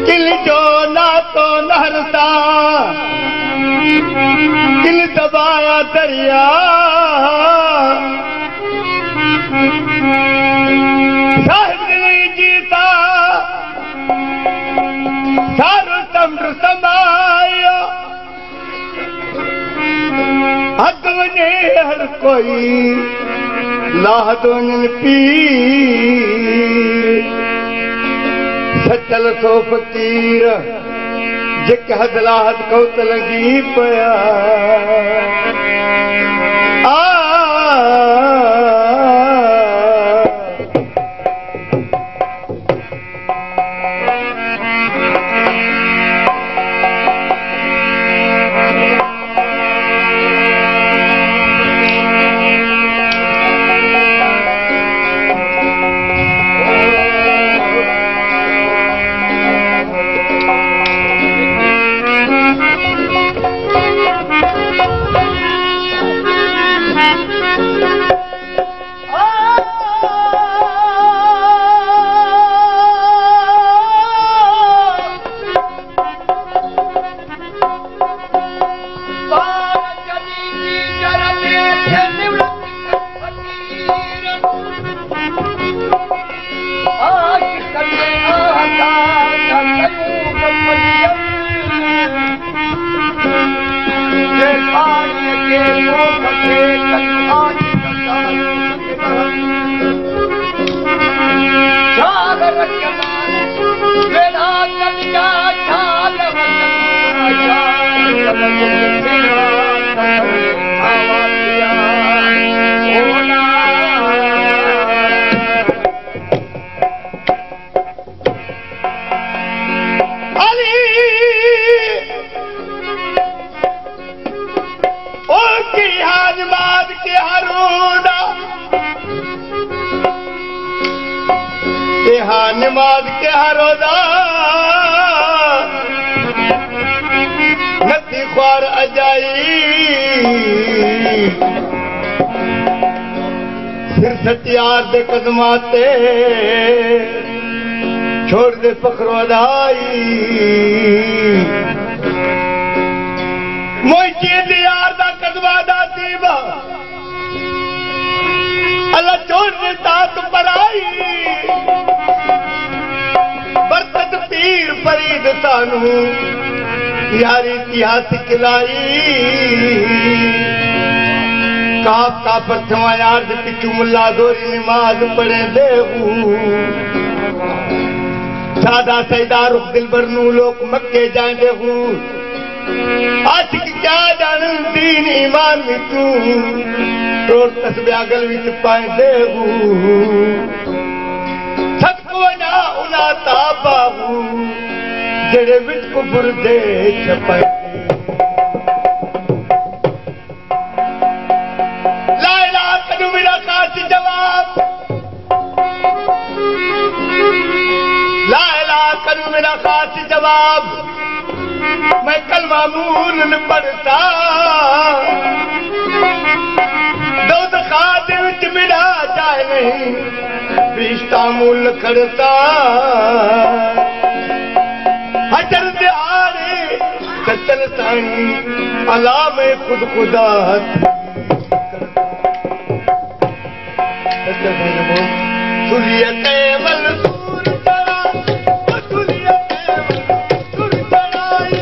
किल जो ना तो नहरता किल दबाया दरिया साहिब नहीं जीता सारो समुंड समायो हद वने हर कोई लाह दोन पीर सचल सो फकीर जिक हद लाहत कौत लगी पया नमाज के हरोदा नथी ख्वार अजाई सिर सतियार दे कदमाते छोड़ दे फखरो अदाई मोई चीज यार दा कदमा दाती बा अल्लाह छोड़ दे तात पराई बरकत पीर फरीद सानू यारी इतिहास खिलाई काफ का प्रथमा यार दे पिछू मुल्ला दोरी नमाज पढ़े देहू सादा सैदा रुख दिलबर नू लोग मक्के जाए हूँ आशिक क्या जान दीन ईमान में तू रोज तस्बीह गल विच पाए देहू ना उना ताबाहू जेड़े विच कुफर दे छपाए ला इलाहा कदू मेरा खास जवाब ला इलाहा कदू मेरा खास जवाब मैं कलमा मूल न पढ़ता दौद खाते विच मिला जाए नहीं रिश्ता मूल खड़ता हजर दे आरे कतल तानी अला में खुद खुदा सुलियत मंसूर तरा सुलियत मंसूर तराई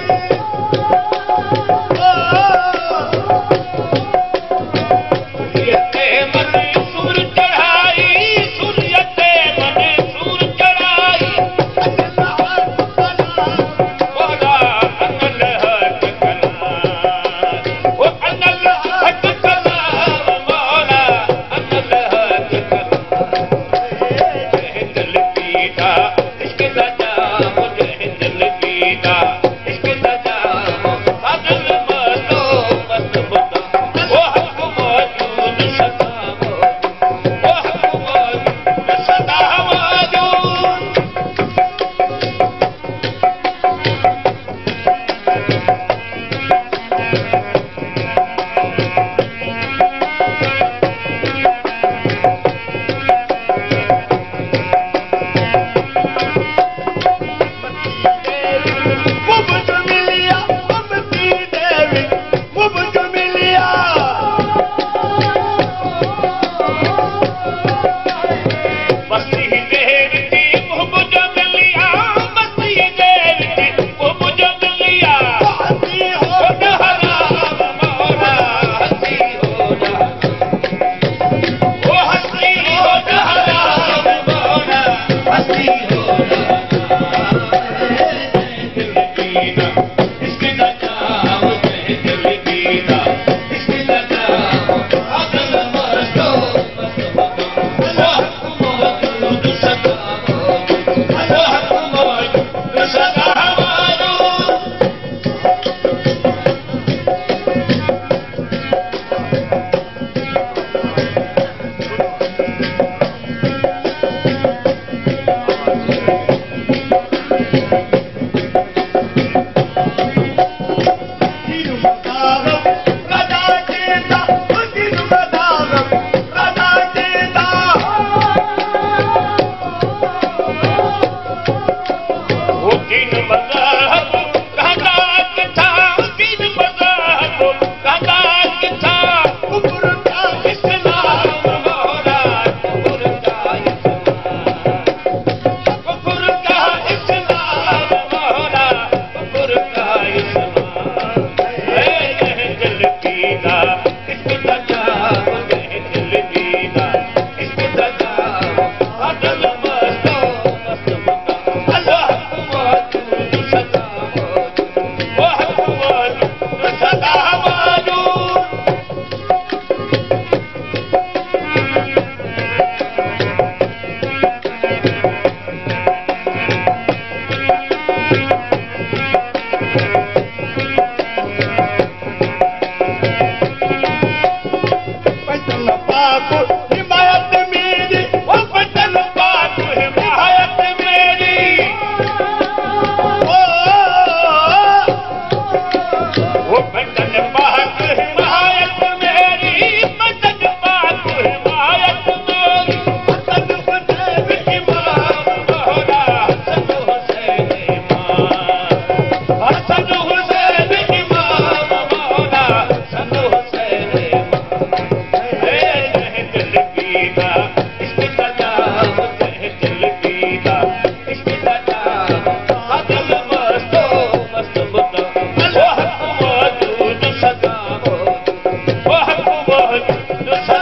दुश्मन